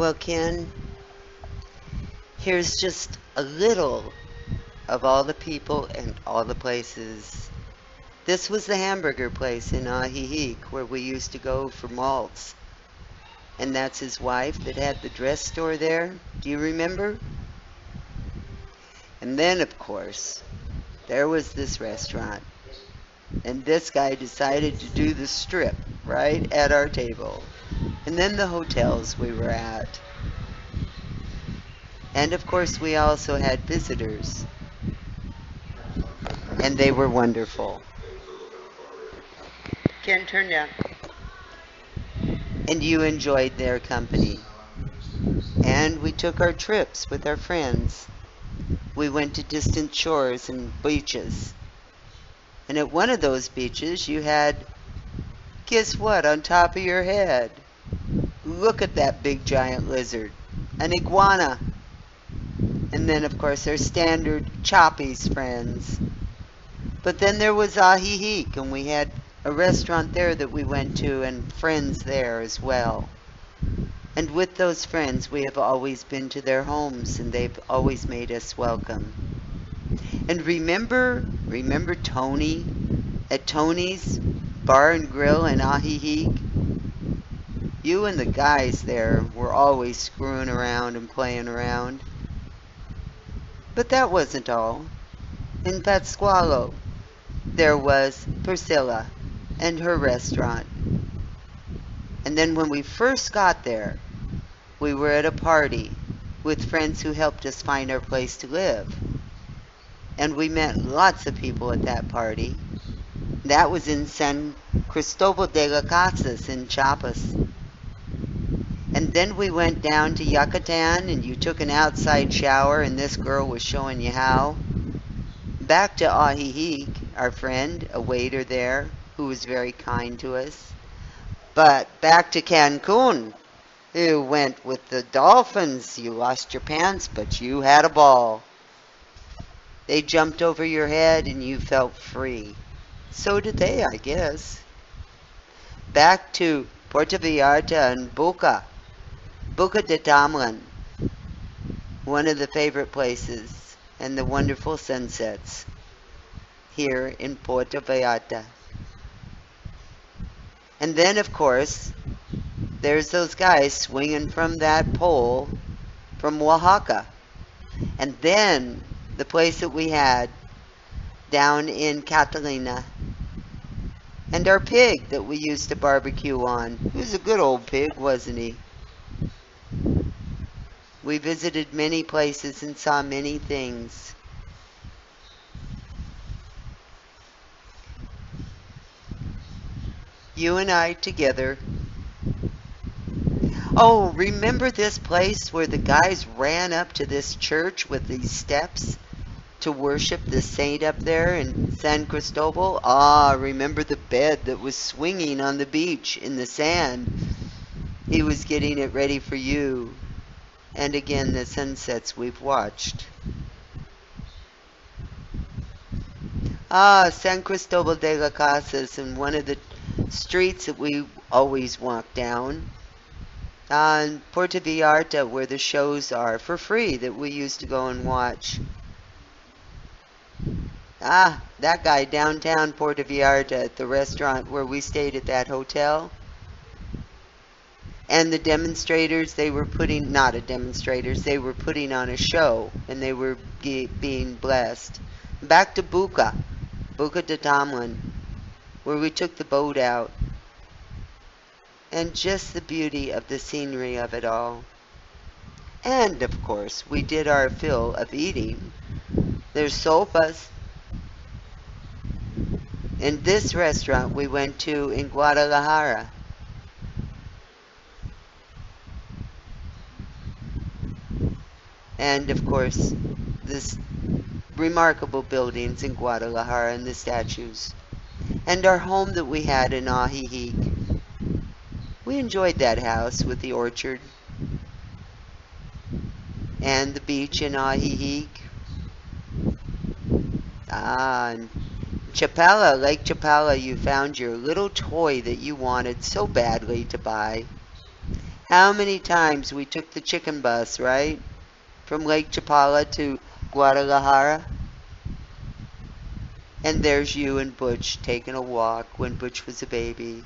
Well, Ken, here's just a little of all the people and all the places. This was the hamburger place in Ahihic where we used to go for malts. And that's his wife that had the dress store there. Do you remember? And then, of course, there was this restaurant. And this guy decided to do the strip right at our table. And then the hotels we were at. And of course, we also had visitors. And they were wonderful. Ken, turn down. And you enjoyed their company. And we took our trips with our friends. We went to distant shores and beaches. And at one of those beaches, you had, guess what, on top of your head? Look at that big giant lizard. An iguana. And then, of course, our standard Choppies friends. But then there was Ahihic, and we had a restaurant there that we went to, and friends there as well. And with those friends, we have always been to their homes, and they've always made us welcome. And remember Tony at Tony's Bar and Grill in Ahihic? You and the guys there were always screwing around and playing around. But that wasn't all. In Pasqualo, there was Priscilla and her restaurant. And then when we first got there, we were at a party with friends who helped us find our place to live. And we met lots of people at that party. That was in San Cristobal de las Casas in Chiapas. And then we went down to Yucatan, and you took an outside shower, and this girl was showing you how. Back to Ahihic, our friend, a waiter there, who was very kind to us. But back to Cancun. You went with the dolphins. You lost your pants, but you had a ball. They jumped over your head, and you felt free. So did they, I guess. Back to Puerto Vallarta and Boca de Tamlan, one of the favorite places, and the wonderful sunsets here in Puerto Vallarta. And then, of course, there's those guys swinging from that pole from Oaxaca. And then the place that we had down in Catalina. And our pig that we used to barbecue on. He was a good old pig, wasn't he? We visited many places and saw many things. You and I together. Oh, remember this place where the guys ran up to this church with these steps to worship the saint up there in San Cristobal? Ah, remember the bed that was swinging on the beach in the sand? He was getting it ready for you. And again, the sunsets we've watched. Ah, San Cristobal de las Casas, and one of the streets that we always walk down. In Puerto Vallarta, where the shows are for free that we used to go and watch. Ah, that guy downtown Puerto Vallarta at the restaurant where we stayed at that hotel. And the demonstrators, they were putting, not a demonstrators, they were putting on a show, and they were being blessed. Back to Boca de Tamlan, where we took the boat out. And just the beauty of the scenery of it all. And, of course, we did our fill of eating. There's sopas. In this restaurant we went to in Guadalajara. And, of course, this remarkable buildings in Guadalajara and the statues. And our home that we had in Ahihic. We enjoyed that house with the orchard. And the beach in Ahihic. Ah, and Chapala, Lake Chapala, you found your little toy that you wanted so badly to buy. How many times we took the chicken bus, right? From Lake Chapala to Guadalajara? And there's you and Butch taking a walk when Butch was a baby.